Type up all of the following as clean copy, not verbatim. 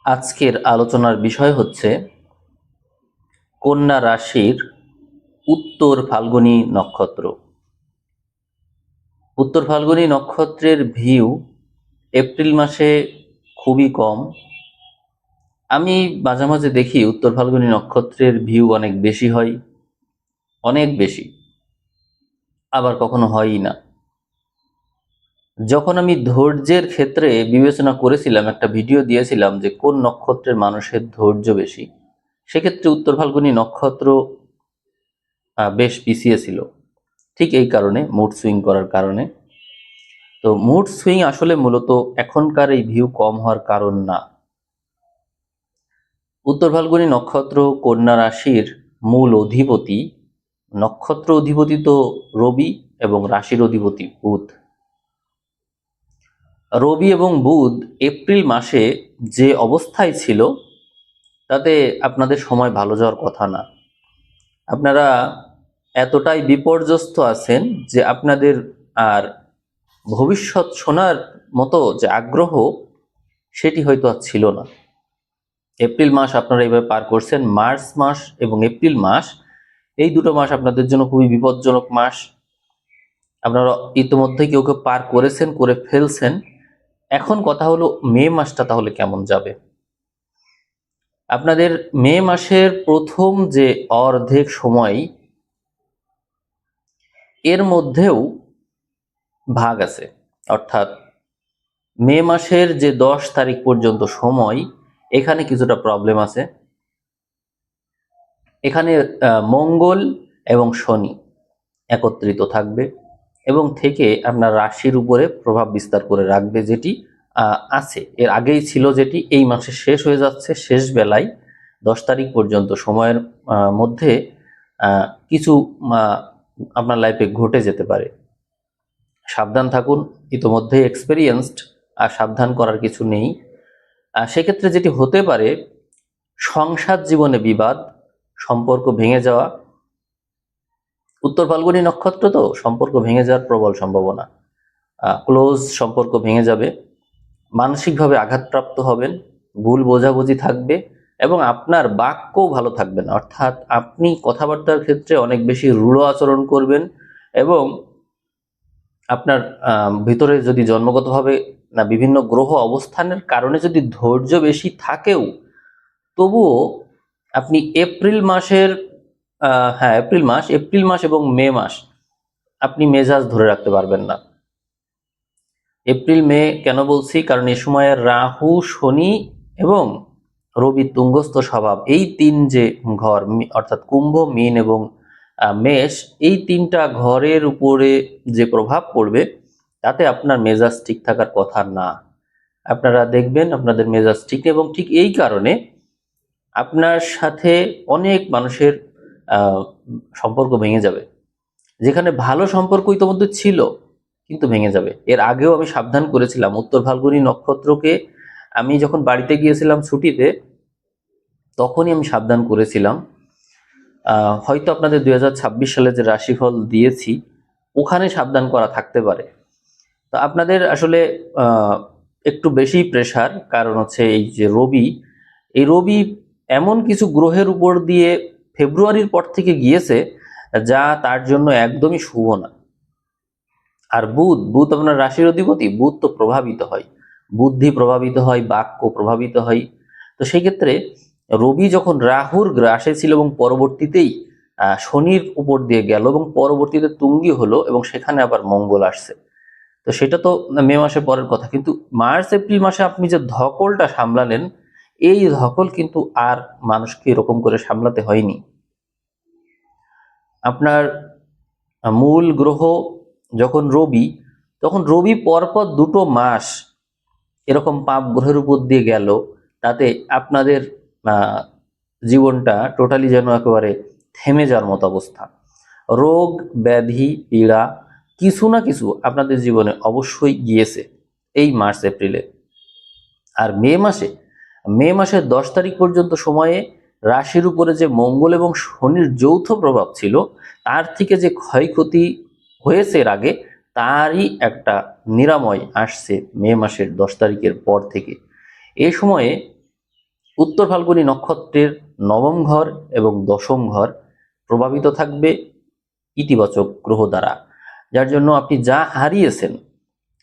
আজকের আলোচনার বিষয় হচ্ছে কন্যা রাশির উত্তর ফাল্গুনী নক্ষত্র। উত্তর ফাল্গুনী নক্ষত্রের ভিউ এপ্রিল মাসে খুবই কম। আমি মাঝে মাঝে দেখি উত্তর ফাল্গুনী নক্ষত্রের ভিউ অনেক বেশি হয়, অনেক বেশি, আবার কখনো হয়ই না। যখন আমি ধৈর্যের ক্ষেত্রে বিবেচনা করেছিলাম, একটা ভিডিও দিয়েছিলাম যে কোন নক্ষত্রের মানুষের ধৈর্য বেশি, সেক্ষেত্রে উত্তর ফাল্গুনী নক্ষত্র বেশ পিছিয়ে ছিল। ঠিক এই কারণে, মুড সুইং করার কারণে। তো মুড সুইং আসলে মূলত এখনকার এই ভিউ কম হওয়ার কারণ না। উত্তর ফাল্গুনী নক্ষত্র কন্যা রাশির মূল অধিপতি, নক্ষত্র অধিপতি তো রবি এবং রাশির অধিপতি বুধ। রবি এবং বুধ এপ্রিল মাসে যে অবস্থায় ছিল তাতে আপনাদের সময় ভালো যাওয়ার কথা না। আপনারা এতটাই বিপর্যস্ত আছেন যে আপনাদের আর ভবিষ্যৎ শোনার মতো যে আগ্রহ, সেটি হয়তো আর ছিল না। এপ্রিল মাস আপনারা এইভাবে পার করছেন। মার্চ মাস এবং এপ্রিল মাস, এই দুটো মাস আপনাদের জন্য খুবই বিপজ্জনক মাস। আপনারা ইতিমধ্যে কেউ কেউ পার করেছেন, করে ফেলছেন। এখন কথা হলো মে মাসটা তাহলে কেমন যাবে। আপনাদের মে মাসের প্রথম যে অর্ধেক সময়, এর মধ্যেও ভাগ আছে। অর্থাৎ মে মাসের যে 10 তারিখ পর্যন্ত সময়, এখানে কিছুটা প্রবলেম আছে। এখানে মঙ্গল এবং শনি একত্রিত থাকবে এবং থেকে আপনার রাশির উপরে প্রভাব বিস্তার করে রাখবে, যেটি আছে, এর আগেই ছিল, যেটি এই মাসে শেষ হয়ে যাচ্ছে। শেষ বেলায় 10 তারিখ পর্যন্ত সময়ের মধ্যে কিছু আপনার লাইফে ঘটে যেতে পারে। সাবধান থাকুন, ইতোমধ্যে এক্সপেরিয়েন্সড, আর সাবধান করার কিছু নেই। সেক্ষেত্রে যেটি হতে পারে, সংসার জীবনে বিবাদ, সম্পর্ক ভেঙে যাওয়া। উত্তর ফাল্গুনী নক্ষত্র তো সম্পর্ক ভেঙে যাওয়ার প্রবল সম্ভাবনা। ক্লোজ সম্পর্ক ভেঙে যাবে, মানসিকভাবে আঘাতপ্রাপ্ত হবেন, ভুল বোঝাবুঝি থাকবে এবং আপনার বাক্যও ভালো থাকবে না। অর্থাৎ আপনি কথাবার্তার ক্ষেত্রে অনেক বেশি রূঢ় আচরণ করবেন এবং আপনার ভিতরে যদি জন্মগতভাবে বিভিন্ন গ্রহ অবস্থানের কারণে যদি ধৈর্য বেশি থাকেও, তবুও আপনি এপ্রিল মাসের এপ্রিল মাস এবং মে মাস আপনি মেজাজ ধরে রাখতে পারবেন না। এপ্রিল মে কেন বলছি, কারণ এই সময়ে রাহু, শনি এবং রবি তুঙ্গস্থ স্বভাব, এই তিন যে ঘর, অর্থাৎ কুম্ভ, মীন এবং মেষ, এই তিনটা ঘরের উপরে যে প্রভাব পড়বে, তাতে আপনার মেজাজ ঠিক থাকার কথা না। আপনারা দেখবেন আপনাদের মেজাজ ঠিক, এবং ঠিক এই কারণে আপনার সাথে অনেক মানুষের সম্পর্ক ভেঙে যাবে। যেখানে ভালো সম্পর্ক ইতিমধ্যে ছিল, কিন্তু ভেঙে যাবে। এর আগেও আমি সাবধান করেছিলাম উত্তর ফাল্গুনী নক্ষত্রকে। আমি যখন বাড়িতে গিয়েছিলাম ছুটিতে, তখনই আমি সাবধান করেছিলাম। হয়তো আপনাদের 2026 সালে যে রাশিফল দিয়েছি, ওখানে সাবধান করা থাকতে পারে। তো আপনাদের আসলে একটু বেশি প্রেশার, কারণ হচ্ছে এই যে এই রবি এমন কিছু গ্রহের উপর দিয়ে ফেব্রুয়ারির পর থেকে গিয়েছে যা তার জন্য একদমই শুভ না। আর বুধ আপনার রাশির অধিপতি, বুধ তো প্রভাবিত হয়, বুদ্ধি প্রভাবিত হয়, বাক্য প্রভাবিত হয়। তো সেই ক্ষেত্রে রবি যখন রাহুর গ্রাসে ছিল এবং পরবর্তীতেই শনির উপর দিয়ে গেল এবং পরবর্তীতে তুঙ্গি হলো এবং সেখানে আবার মঙ্গল আসছে, তো সেটা তো মে মাসে পরের কথা। কিন্তু মার্চ এপ্রিল মাসে আপনি যে ধকলটা সামলালেন, এই ধকল কিন্তু আর মানুষকে এরকম করে সামলাতে হয়নি। আপনার মূল গ্রহ যখন রবি, তখন রবি পরপর 2 মাস এরকম পাপ গ্রহের উপর দিয়ে গেল, তাতে আপনাদের জীবনটা টোটালি যেন একেবারে থেমে যাওয়ার মতো অবস্থা। রোগ ব্যাধি পীড়া কিছু না কিছু আপনাদের জীবনে অবশ্যই গিয়েছে এই মার্চ এপ্রিলে। আর মে মাসের 10 তারিখ পর্যন্ত সময়ে রাশির উপরে যে মঙ্গল এবং শনির যৌথ প্রভাব ছিল, তার থেকে যে ক্ষয়ক্ষতি হয়েছে এর আগে, তারই একটা নিরাময় আসছে মে মাসের 10 তারিখের পর থেকে। এই সময়ে উত্তর ফাল্গুনী নক্ষত্রের নবম ঘর এবং দশম ঘর প্রভাবিত থাকবে ইতিবাচক গ্রহ দ্বারা, যার জন্য আপনি যা হারিয়েছেন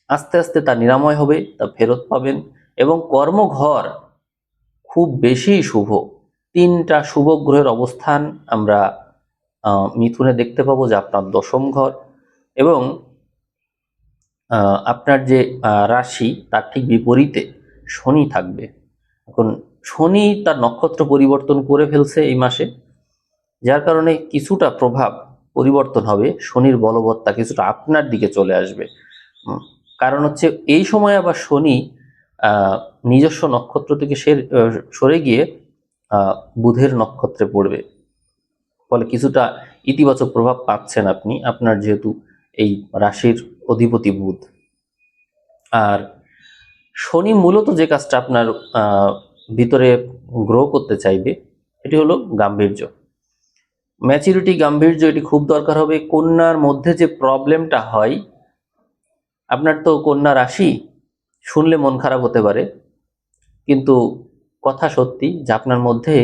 আস্তে আস্তে তা নিরাময় হবে, তা ফেরত পাবেন। এবং কর্মঘর খুব বেশি শুভ, 3টা শুভ গ্রহের অবস্থান আমরা মিথুনে দেখতে পাবো, যে আপনার দশম ঘর এবং আপনার যে রাশি তার ঠিক বিপরীতে শনি থাকবে। এখন শনি তার নক্ষত্র পরিবর্তন করে ফেলছে এই মাসে, যার কারণে কিছুটা প্রভাব পরিবর্তন হবে, শনির বলবত্তা কিছুটা আপনার দিকে চলে আসবে। কারণ হচ্ছে এই সময় আবার শনি নিজস্ব নক্ষত্র থেকে সরে গিয়ে বুধের নক্ষত্রে পড়বে, ফলে কিছুটা ইতিবাচক প্রভাব পাচ্ছেন আপনি, আপনার যেহেতু এই রাশির অধিপতি বুধ। আর শনি মূলত যে কাজটা আপনার ভিতরে গ্রো করতে চাইবে এটি হলো গাম্ভীর্য, ম্যাচুরিটি, গাম্ভীর্য, এটি খুব দরকার হবে। কন্যার মধ্যে যে প্রবলেমটা হয়, আপনার তো কন্যা রাশি, শুনলে মন খারাপ হতে পারে, কিন্তু কথা সত্যি যে আপনার মধ্যে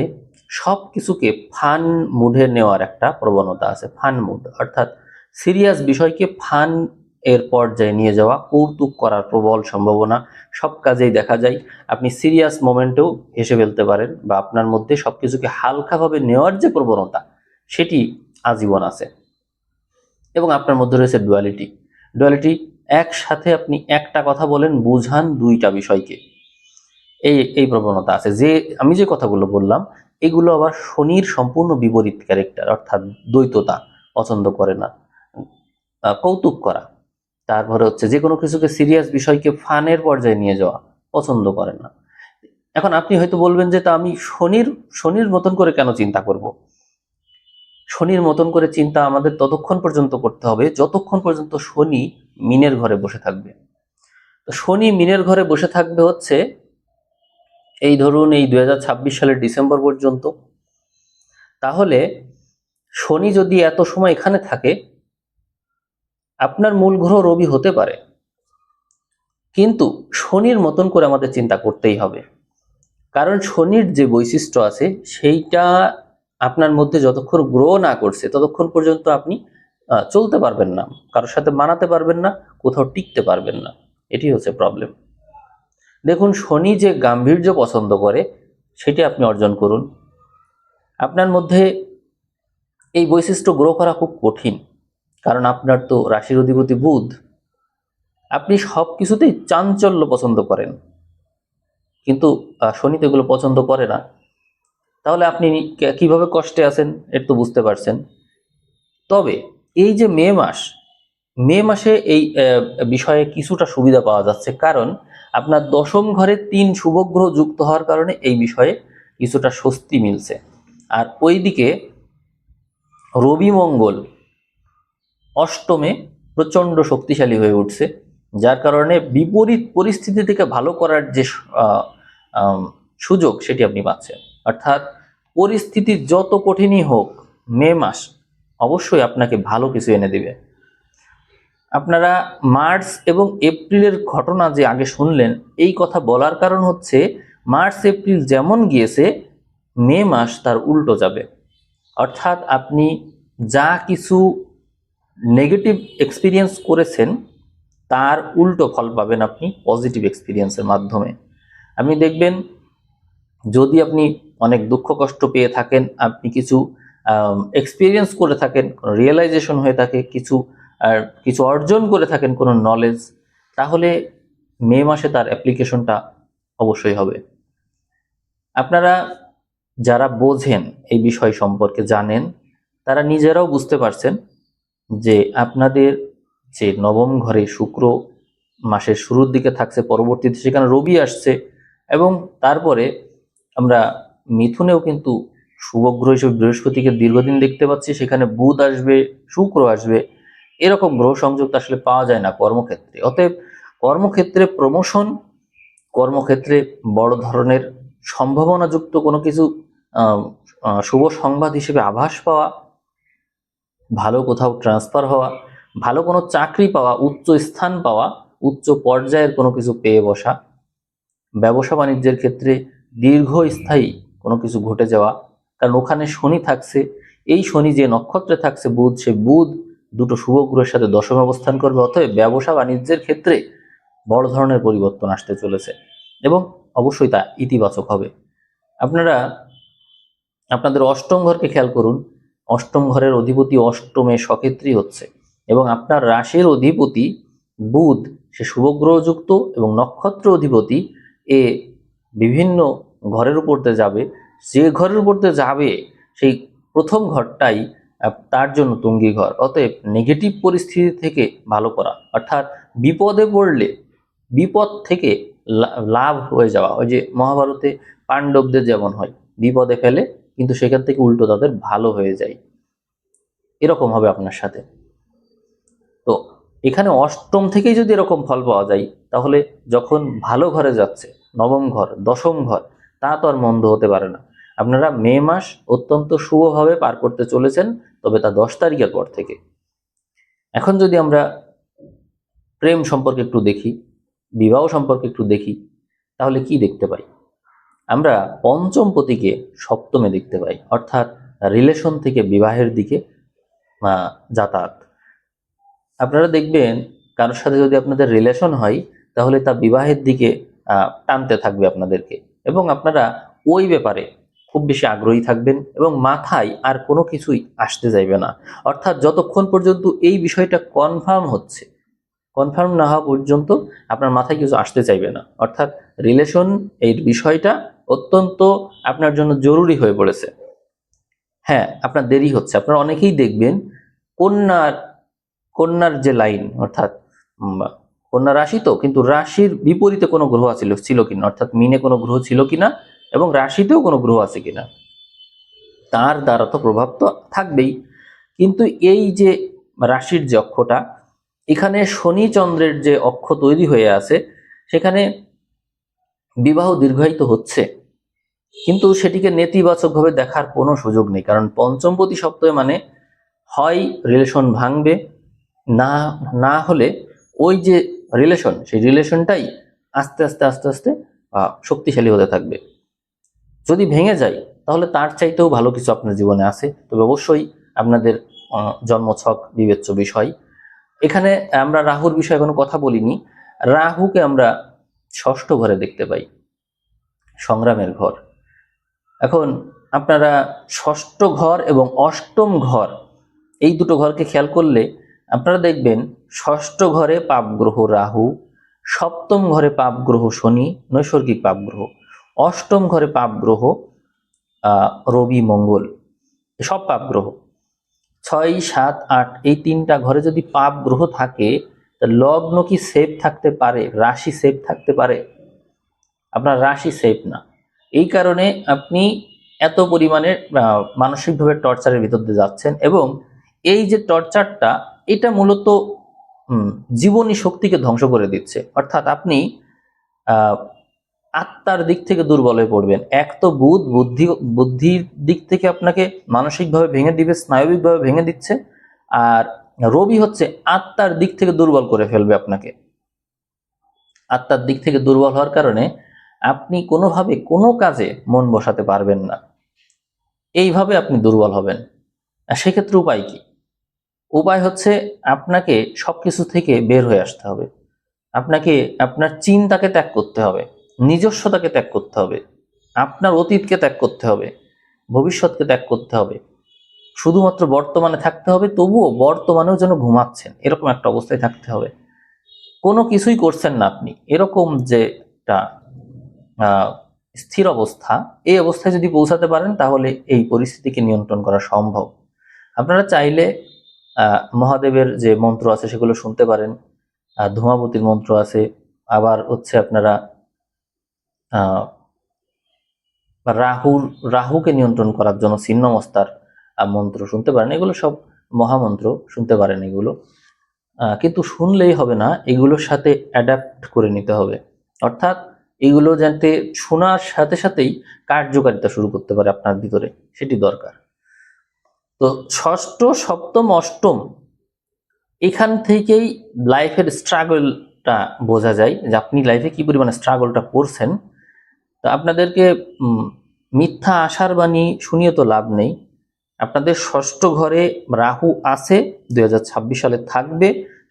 সব কিছুকে ফান মুডে নেওয়ার একটা প্রবণতা আছে। ফান মুড অর্থাৎ সিরিয়াস বিষয়কে ফান এর পর্যায়ে নিয়ে যাওয়া, কৌতুক করার প্রবল সম্ভাবনা সব কাজেই দেখা যায়। আপনি সিরিয়াস মোমেন্টেও হেসে ফেলতে পারেন, বা আপনার মধ্যে সবকিছুকে হালকাভাবে নেওয়ার যে প্রবণতা সেটি আজীবন আছে। এবং আপনার মধ্যে রয়েছে ডুয়ালিটি, একসাথে আপনি একটা কথা বলেন, বুঝান 2টা বিষয়কে, এই প্রবণতা আছে। যে আমি যে কথাগুলো বললাম এগুলো আবার শনির সম্পূর্ণ বিপরীত ক্যারেক্টার, অর্থাৎ দ্বৈততা পছন্দ করে না, কৌতুক করা, তারপরে হচ্ছে যে কোনো কিছুকে সিরিয়াস বিষয়কে ফানের পর্যায়ে নিয়ে যাওয়া পছন্দ করেন না। এখন আপনি হয়তো বলবেন যে তা আমি শনির মতন করে কেন চিন্তা করব? শনির মতন করে চিন্তা আমাদের ততক্ষণ পর্যন্ত করতে হবে যতক্ষণ পর্যন্ত শনি মিনের ঘরে বসে থাকবে। তো শনি মিনের ঘরে বসে থাকবে হচ্ছে এই ধরুন এই 2026 সালের ডিসেম্বর পর্যন্ত। তাহলে শনি যদি এত সময় এখানে থাকে, আপনার মূল গ্রহ রবি হতে পারে, কিন্তু শনির মতন করে আমাদের চিন্তা করতেই হবে। কারণ শনির যে বৈশিষ্ট্য আছে সেইটা আপনার মধ্যে যতক্ষণ গ্রো না করছে ততক্ষণ পর্যন্ত আপনি চলতে পারবেন না, কারোর সাথে মানাতে পারবেন না, কোথাও টিকতে পারবেন না। এটি হচ্ছে প্রবলেম। দেখুন, শনি যে গাম্ভীর্য পছন্দ করে সেটি আপনি অর্জন করুন। আপনার মধ্যে এই বৈশিষ্ট্য গ্রো করা খুব কঠিন, কারণ আপনার তো রাশির অধিপতি বুধ। আপনি সব কিছুতেই চাঞ্চল্য পছন্দ করেন, কিন্তু শনি তো এগুলো পছন্দ করে না। তাহলে আপনি কিভাবে কষ্টে আছেন এর তো বুঝতে পারছেন। তবে এই যে মে মাসে এই বিষয়ে কিছুটা সুবিধা পাওয়া যাচ্ছে, কারণ আপনার দশম ঘরে 3 শুভ গ্রহ যুক্ত হওয়ার কারণে এই বিষয়ে কিছুটা স্বস্তি মিলছে। আর ওইদিকে রবি মঙ্গল অষ্টমে প্রচণ্ড শক্তিশালী হয়ে উঠছে, যার কারণে বিপরীত পরিস্থিতি থেকে ভালো করার যে সুযোগ সেটি আপনি পাচ্ছেন। অর্থাৎ পরিস্থিতি যত কঠিনই হোক, মে মাস অবশ্যই আপনাকে ভালো কিছু এনে দিবে। আপনারা মার্চ এবং এপ্রিলের ঘটনা যে আগে শুনলেন, এই কথা বলার কারণ হচ্ছে মার্চ এপ্রিল যেমন গিয়েছে মে মাস তার উল্টো যাবে। অর্থাৎ আপনি যা কিছু নেগেটিভ এক্সপিরিয়েন্স করেছেন তার উল্টো ফল পাবেন আপনি পজিটিভ এক্সপিরিয়েন্সের মাধ্যমে। আপনি দেখবেন, যদি আপনি অনেক দুঃখ কষ্ট পেয়ে থাকেন, আপনি কিছু এক্সপিরিয়েন্স করে থাকেন, কোনো রিয়েলাইজেশন হয়ে থাকে, কিছু অর্জন করে থাকেন কোনো নলেজ, তাহলে মে মাসে তার অ্যাপ্লিকেশনটা অবশ্যই হবে। আপনারা যারা বোঝেন, এই বিষয় সম্পর্কে জানেন, তারা নিজেরাও বুঝতে পারছেন যে আপনাদের যে নবম ঘরে শুক্র মাসের শুরুর দিকে থাকছে, পরবর্তীতে সেখানে রবি আসছে, এবং তারপরে আমরা মিথুনেও কিন্তু শুভগ্রহ হিসেবে বৃহস্পতিকে দীর্ঘদিন দেখতে পাচ্ছি, সেখানে বুধ আসবে, শুক্র আসবে। এরকম গ্রহ সংযোগ আসলে পাওয়া যায় না কর্মক্ষেত্রে। অতএব কর্মক্ষেত্রে প্রমোশন, কর্মক্ষেত্রে বড় ধরনের সম্ভাবনাযুক্ত কোনো কিছু শুভ সংবাদ হিসেবে আভাস পাওয়া, ভালো কোথাও ট্রান্সফার হওয়া, ভালো কোনো চাকরি পাওয়া, উচ্চ স্থান পাওয়া, উচ্চ পর্যায়ের কোনো কিছু পেয়ে বসা, ব্যবসা বাণিজ্যের ক্ষেত্রে দীর্ঘস্থায়ী কোনো কিছু ঘটে যাওয়া, কারণ ওখানে শনি থাকছে। এই শনি যে নক্ষত্রে থাকছে বুধ, সে বুধ দুটো শুভ গ্রহের সাথে দশমে অবস্থান করবে, অতএব ব্যবসা বাণিজ্যের ক্ষেত্রে বড় ধরনের পরিবর্তন আসতে চলেছে এবং অবশ্যই তা ইতিবাচক হবে। আপনারা আপনাদের অষ্টম ঘরকে খেয়াল করুন। অষ্টম ঘরের অধিপতি অষ্টমে সক্ষেত্রী হচ্ছে এবং আপনার রাশির অধিপতি বুধ, সে শুভগ্রহযুক্ত এবং নক্ষত্র অধিপতি এ বিভিন্ন ঘরের উপর দিয়ে যাবে। যে ঘরের উপর দিয়ে যাবে সেই প্রথম ঘরটাই তার জন্য তুঙ্গি ঘর। অতএব নেগেটিভ পরিস্থিতি থেকে ভালো করা, অর্থাৎ বিপদে পড়লে বিপদ থেকে লাভ হয়ে যাওয়া। ওই যে মহাভারতে পাণ্ডবদের যেমন হয়, বিপদে ফেলে কিন্তু সেখান থেকে উল্টো তাদের ভালো হয়ে যায়, এরকম হবে আপনার সাথে। তো এখানে অষ্টম থেকেই যদি এরকম ফল পাওয়া যায়, তাহলে যখন ভালো ঘরে যাচ্ছে, নবম ঘর, দশম ঘর, তা তো আর মন্দ হতে পারে না। আপনারা মে মাস অত্যন্ত শুভভাবে পার করতে চলেছেন, তবে তা 10 তারিখের পর থেকে। এখন যদি আমরা প্রেম সম্পর্কে একটু দেখি, বিবাহ সম্পর্কে একটু দেখি, তাহলে কি দেখতে পাই? আমরা পঞ্চম পতিকে সপ্তমে দেখতে পাই, অর্থাৎ রিলেশন থেকে বিবাহের দিকে যাতায়াত। আপনারা দেখবেন কারোর সাথে যদি আপনাদের রিলেশন হয়, তাহলে তা বিবাহের দিকে টানতে থাকবে আপনাদেরকে, এবং আপনারা ওই ব্যাপারে খুব বেশি আগ্রহী থাকবেন এবং মাথায় আর কোনো কিছুই আসতে যাইবে না। অর্থাৎ যতক্ষণ পর্যন্ত এই বিষয়টা কনফার্ম না হওয়া পর্যন্ত আপনার মাথায় কিছু আসতে চাইবে না। অর্থাৎ রিলেশন এই বিষয়টা অত্যন্ত আপনার জন্য জরুরি হয়ে পড়েছে। হ্যাঁ, আপনার দেরি হচ্ছে। আপনারা অনেকেই দেখবেন কন্যার যে লাইন, অর্থাৎ কন্যা রাশি, তো কিন্তু রাশির বিপরীতে কোনো গ্রহ ছিল কিনা, অর্থাৎ মিনে কোনো গ্রহ ছিল কিনা এবং রাশিতেও কোনো গ্রহ আছে কিনা, তার দ্বারা তো প্রভাব তো থাকবেই। কিন্তু এই যে রাশির যে অক্ষটা, এখানে শনি চন্দ্রের যে অক্ষ তৈরি হয়ে আছে, সেখানে বিবাহ দীর্ঘায়িত হচ্ছে, কিন্তু সেটিকে নেতিবাচকভাবে দেখার কোনো সুযোগ নেই। কারণ পঞ্চমপতি সপ্তমে মানে হয় রিলেশন ভাঙবে, না না হলে ওই যে রিলেশন, সেই রিলেশনটাই আস্তে আস্তে আস্তে আস্তে শক্তিশালী হতে থাকবে। যদি ভেঙে যায়, তাহলে তার চাইতেও ভালো কিছু আপনার জীবনে আছে। তবে অবশ্যই আপনাদের জন্মছক বিবেচ্য বিষয়। এখানে আমরা রাহুর বিষয়ে এখনো কথা বলিনি। রাহুকে আমরা ষষ্ঠ ঘরে দেখতে পাই, সংগ্রামের ঘর। এখন আপনারা ষষ্ঠ ঘর এবং অষ্টম ঘর, এই দুটো ঘরকে খেয়াল করলে আপনারা দেখবেন ষষ্ঠ ঘরে পাপ গ্রহ রাহু, সপ্তম ঘরে পাপ গ্রহ শনি, নৈসর্গিক পাপ গ্রহ, অষ্টম ঘরে পাপ গ্রহ রবি মঙ্গল, সব পাপ গ্রহ। 6, 7, 8 এই তিনটা ঘরে যদি পাপ গ্রহ থাকে, লগ্ন কি সেফ থাকতে পারে? রাশি সেফ থাকতে পারে? আপনার রাশি সেফ না। এই কারণে আপনি এত পরিমাণে মানসিকভাবে টর্চারের ভিতর দিয়ে যাচ্ছেন, এবং এই যে টর্চারটা, এটা মূলত জীবনী শক্তিকে ধ্বংস করে দিচ্ছে। অর্থাৎ আপনি আত্মার দিক থেকে দুর্বল হয়ে পড়বেন। এক তো বুদ্ধির দিক থেকে আপনাকে মানসিকভাবে ভেঙে দিবে, স্নায়বিকভাবে ভেঙে দিচ্ছে, আর রবি হচ্ছে আত্মার দিক থেকে দুর্বল করে ফেলবে আপনাকে। আত্মার দিক থেকে দুর্বল হওয়ার কারণে আপনি কোনোভাবে কোনো কাজে মন বসাতে পারবেন না, এইভাবে আপনি দুর্বল হবেন। আর সেক্ষেত্রে উপায় কি? উপায় হচ্ছে আপনাকে সবকিছু থেকে বের হয়ে আসতে হবে। আপনাকে আপনার চিন্তাকে ত্যাগ করতে হবে, নিজস্বতাকে ত্যাগ করতে হবে, আপনার অতীতকে ত্যাগ করতে হবে, ভবিষ্যৎকে ত্যাগ করতে হবে, শুধুমাত্র বর্তমানে থাকতে হবে। তবুও বর্তমানেও যেন ঘুমাচ্ছেন, এরকম একটা অবস্থায় থাকতে হবে। কোনো কিছুই করছেন না আপনি, এরকম যে একটা স্থির অবস্থা, এই অবস্থায় যদি পৌঁছাতে পারেন, তাহলে এই পরিস্থিতিকে নিয়ন্ত্রণ করা সম্ভব। আপনারা চাইলে মহাদেবের যে মন্ত্র আছে সেগুলো শুনতে পারেন, ধূমাবতীর মন্ত্র আছে, আবার হচ্ছে আপনারা রাহুকে নিয়ন্ত্রণ করার জন্য ছিন্নমস্তার মন্ত্র শুনতে পারেন। এগুলো সব মহামন্ত্র, শুনতে পারেন এগুলো। কিন্তু শুনলেই হবে না, এগুলোর সাথে অ্যাডাপ্ট করে নিতে হবে। অর্থাৎ এগুলো যাতে শোনার সাথে সাথেই কার্যকারিতা শুরু করতে পারে আপনার ভিতরে, সেটি দরকার। তো ষষ্ঠ, সপ্তম, অষ্টম, এখান থেকেই লাইফের স্ট্রাগলটা বোঝা যায় যে আপনি লাইফে কি পরিমাণে স্ট্রাগলটা করছেন। তো আপনাদেরকে মিথ্যা আশার বাণী শুনিয়ে তো লাভ নেই। আপনাদের ষষ্ঠ ঘরে রাহু আছে, 2026 সালে থাকবে,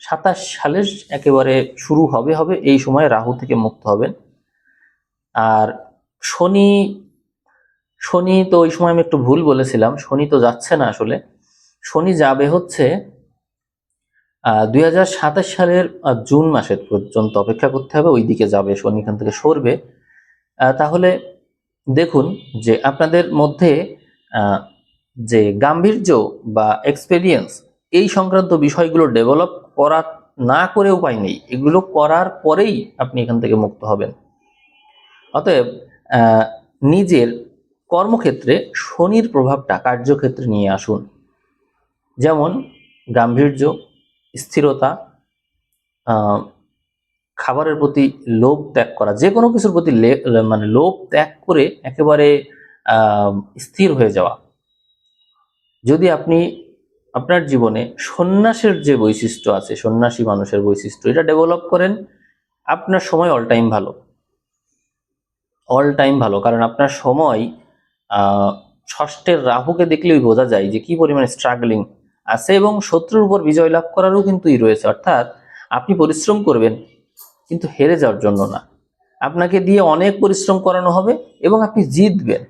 27 সালের একেবারে শুরু হবে এই সময় রাহু থেকে মুক্ত হবেন। আর শনি শনি তো ওই সময় আমি একটু ভুল বলেছিলাম, শনি তো যাচ্ছে না আসলে, শনি যাবে হচ্ছে 2027 সালের জুন মাসের পর্যন্ত অপেক্ষা করতে হবে, ওই দিকে যাবে শনি, এখান থেকে সরবে। তাহলে দেখুন যে আপনাদের মধ্যে যে গাম্ভীর্য বা এক্সপেরিয়েন্স এই সংক্রান্ত বিষয়গুলো ডেভেলপ করা না করে উপায় নেই, এগুলো করার পরেই আপনি এখান থেকে মুক্ত হবেন। অতএব নিজের কর্মক্ষেত্রে শনির প্রভাবটা কার্যক্ষেত্রে নিয়ে আসুন, যেমন গাম্ভীর্য, স্থিরতা, খাবারের প্রতি লোভ ত্যাগ করা, যে কোনো কিছুর প্রতি মানে লোভ ত্যাগ করে একেবারে স্থির হয়ে যাওয়া। যদি আপনি আপনার জীবনে সন্ন্যাসের যে বৈশিষ্ট্য আছে, সন্ন্যাসী মানুষের বৈশিষ্ট্য, এটা ডেভেলপ করেন, আপনার সময় অল টাইম ভালো, অল টাইম ভালো। কারণ আপনার সময় ষষ্ঠের রাহুকে দেখলেই বোঝা যায় যে কি পরিমাণে স্ট্রাগলিং আছে, এবং শত্রুর উপর বিজয় লাভ করারও কিন্তু রয়েছে। অর্থাৎ আপনি পরিশ্রম করবেন কিন্তু হেরে যাওয়ার জন্য না, আপনাকে দিয়ে অনেক পরিশ্রম করানো হবে এবং আপনি জিতবেন,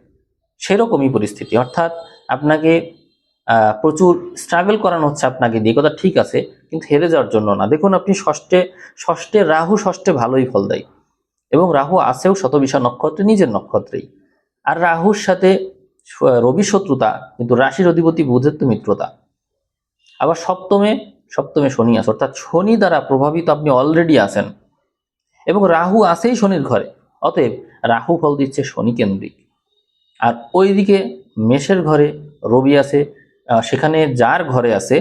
সেরকমই পরিস্থিতি। অর্থাৎ আপনাকে প্রচুর স্ট্রাগল করানো হচ্ছে আপনাকে দিয়ে, কথা ঠিক আছে, কিন্তু হেরে যাওয়ার জন্য না। দেখুন আপনি ষষ্ঠে রাহু, ষষ্ঠে ভালোই ফল দেয়, এবং রাহু আসেও শতবিশা নক্ষত্রে, নিজের নক্ষত্রেই। আর রাহুর সাথে রবি শত্রুতা, কিন্তু রাশির অধিপতি বুধের তো মিত্রতা। আবার সপ্তমে শনি আছে, অর্থাৎ শনি দ্বারা প্রভাবিত আপনি অলরেডি আছেন, এবং রাহু আছেই শনির ঘরে। অতএব রাহু ফল দিচ্ছে শনি কেন্দ্রিক। আর ওইদিকে মেষের ঘরে রবি আছে, সেখানে যার ঘরে আছে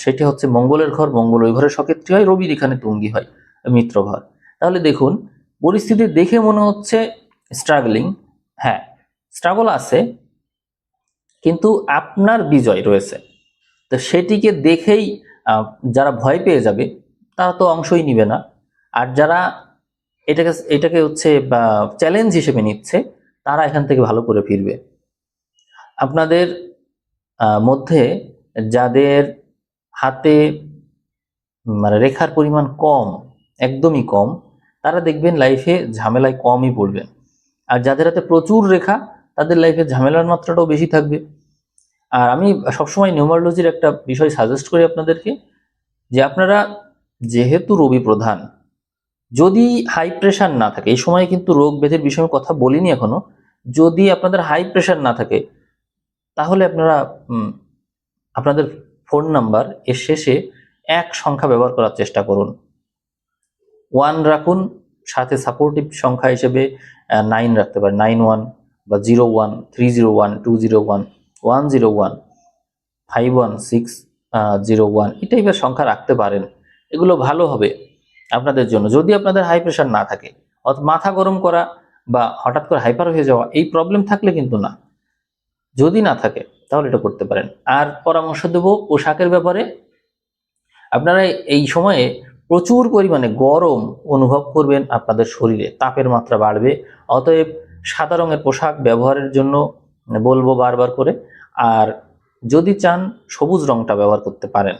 সেটি হচ্ছে মঙ্গলের ঘর, মঙ্গল ওই ঘরে সক্ষেত্রী হয়, রবির এখানে তুঙ্গি হয়, মিত্র ঘর। তাহলে দেখুন পরিস্থিতি দেখে মনে হচ্ছে স্ট্রাগলিং, হ্যাঁ স্ট্রাগল আছে, কিন্তু আপনার বিজয় রয়েছে। তো সেটিকে দেখেই যারা ভয় পেয়ে যাবে তারা তো অংশই নিবে না, আর যারা এটাকে হচ্ছে চ্যালেঞ্জ হিসেবে নিচ্ছে তারা এখান থেকে ভালো করে ফিরবে। আপনাদের মধ্যে যাদের হাতে মানে রেখার পরিমাণ কম, একদমই কম, তারা দেখবেন লাইফে ঝামেলায় কমই পড়বেন। আর যাদের হাতে প্রচুর রেখা তাদের লাইফে ঝামেলার মাত্রাটাও বেশি থাকবে। আর আমি সবসময় নিউমারোলজির একটা বিষয় সাজেস্ট করি আপনাদেরকে, যে আপনারা যেহেতু রবি প্রধান, যদি হাই প্রেশার না থাকে, এই সময় কিন্তু রোগ ব্যাধির বিষয়ে কথা বলিনি এখনো, যদি আপনাদের হাই প্রেশার না থাকে তাহলে আপনারা আপনাদের ফোন নাম্বার এর শেষে এক সংখ্যা ব্যবহার করার চেষ্টা করুন, 1 রাখুন, সাথে সাপোর্টিভ সংখ্যা হিসেবে 9 রাখতে পারেন, 91 বা 01, 301, 201, 101, 51601, এই টাইপের সংখ্যা রাখতে পারেন। এগুলো ভালো হবে আপনাদের জন্য যদি আপনাদের হাই প্রেশার না থাকে। অর্থাৎ মাথা গরম করা বা হঠাৎ করে হাইপার হয়ে যাওয়া এই প্রবলেম থাকলে কিন্তু না, যদি না থাকে তাহলে এটা করতে পারেন। আর পরামর্শ দেব পোশাকের ব্যাপারে, আপনারা এই সময়ে প্রচুর পরিমাণে গরম অনুভব করবেন, আপনাদের শরীরে তাপের মাত্রা বাড়বে। অতএব সাদা রঙের পোশাক ব্যবহারের জন্য বলবো বারবার করে। আর যদি চান সবুজ রংটা ব্যবহার করতে পারেন,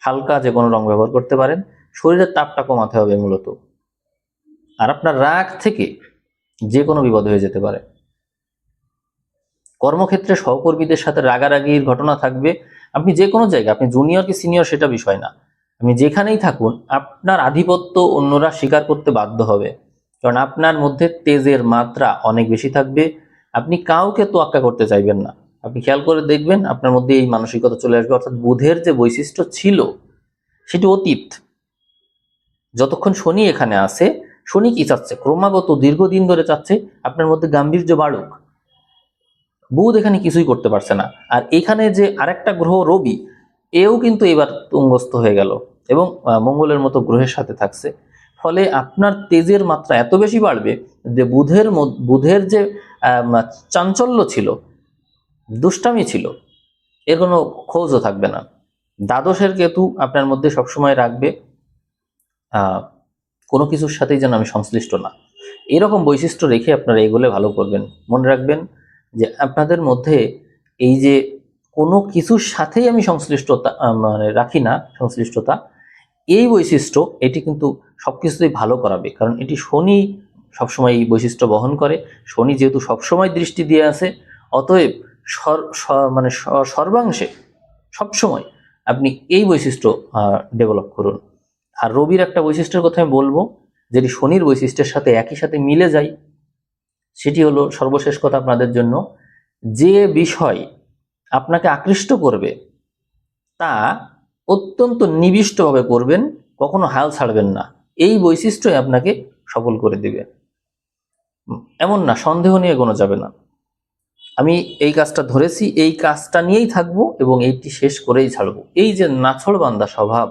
হালকা যে কোনো রং ব্যবহার করতে পারেন, শরীরের তাপটা কমাতে হবে মূলত। আর আপনার রাগ থেকে যে কোনো বিপদ হয়ে যেতে পারে। কর্মক্ষেত্রে সহকর্মীদের সাথে রাগারাগির ঘটনা থাকবে। আপনি যে কোনো জায়গায়, আপনি জুনিয়র কি সিনিয়র সেটা বিষয় না, আপনি যেখানেই থাকুন আপনার আধিপত্য অন্যরা স্বীকার করতে বাধ্য হবে, কারণ আপনার মধ্যে তেজের মাত্রা অনেক বেশি থাকবে। আপনি কাউকে তোয়াক্কা করতে চাইবেন না। আপনি খেয়াল করে দেখবেন আপনার মধ্যে এই মানসিকতা চলে আসবে। অর্থাৎ বুধের যে বৈশিষ্ট্য ছিল সেটি অতীত। যতক্ষণ শনি এখানে আছে, শনি কি চাচ্ছে, ক্রমাগত দীর্ঘদিন ধরে চাচ্ছে আপনার মধ্যে গাম্ভীর্য বাড়ুক। বুধ এখানে কিছুই করতে পারছে না। আর এখানে যে আরেকটা গ্রহ রবি, এও কিন্তু এবার তুঙ্গস্থ হয়ে গেল এবং মঙ্গলের মতো গ্রহের সাথে থাকছে। ফলে আপনার তেজের মাত্রা এত বেশি বাড়বে যে বুধের যে চাঞ্চল্য ছিল, দুষ্টামি ছিল, এর কোনো খোঁজও থাকবে না। দ্বাদশের কেতু আপনার মধ্যে সবসময় রাখবে কোনো কিছুর সাথেই যেন আমি সংশ্লিষ্ট না, এরকম বৈশিষ্ট্য রেখে আপনারা এগুলো ভালো করবেন। মনে রাখবেন যে আপনাদের মধ্যে এই যে কোনো কিছুর সাথেই আমি সংশ্লিষ্টতা মানে রাখি না সংশ্লিষ্টতা, এই বৈশিষ্ট্য এটি কিন্তু সবকিছুতেই ভালো করাবে, কারণ এটি শনি সবসময় এই বৈশিষ্ট্য বহন করে। শনি যেহেতু সবসময় দৃষ্টি দিয়ে আছে, অতএব মানে সর্বাংশে সবসময় আপনি এই বৈশিষ্ট্য ডেভেলপ করুন। আর রবির একটা বৈশিষ্ট্যের কথা আমি বলবো, যেটি শনির বৈশিষ্ট্যের সাথে একই সাথে মিলে যায়, সেটি হলো সর্বশেষ কথা আপনাদের জন্য, যে বিষয় আপনাকে আকৃষ্ট করবে তা অত্যন্ত নিবিষ্টভাবে করবেন, কখনো হাল ছাড়বেন না। এই বৈশিষ্ট্যই আপনাকে সফল করে দিবে। এমন না সন্দেহ নিয়ে কোনো যাবে না, আমি এই কাজটা ধরেছি, এই কাজটা নিয়েই থাকবো এবং এইটি শেষ করেই ছাড়বো, এই যে নাছোড়বান্দা স্বভাব,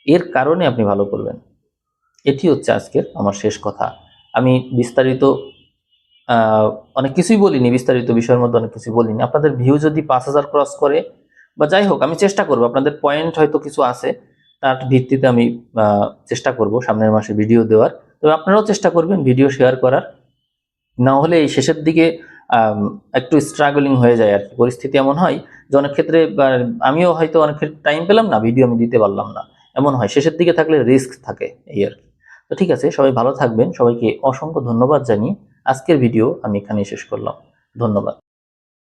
এর কারণে আপনি ভালো করবেন। এটি হচ্ছে আজকের আমার শেষ কথা। আমি বিস্তারিত অনেক কিছুই বলিনি, বিস্তারিত বিষয়ের মধ্যে অনেক কিছু বলিনি। আপনাদের ভিউ যদি 5,000 ক্রস করে বা যাই হোক, আমি চেষ্টা করব, আপনাদের পয়েন্ট হয়তো কিছু আছে, তার ভিত্তিতে আমি চেষ্টা করব সামনের মাসে ভিডিও দেওয়ার। তবে আপনারাও চেষ্টা করবেন ভিডিও শেয়ার করার, না হলে এই শেষের দিকে একটু স্ট্রাগলিং হয়ে যায় আর কি। পরিস্থিতি এমন হয় যে অনেক ক্ষেত্রে আমিও হয়তো অনেক ক্ষেত্রে টাইম পেলাম না, ভিডিও আমি দিতে পারলাম না, এমন হয়। শেষের দিকে থাকলে রিস্ক থাকে, এই আর কি। তো ঠিক আছে, সবাই ভালো থাকবেন। সবাইকে অসংখ্য ধন্যবাদ জানিয়ে আজকের ভিডিও আমি এখানেই শেষ করলাম। ধন্যবাদ।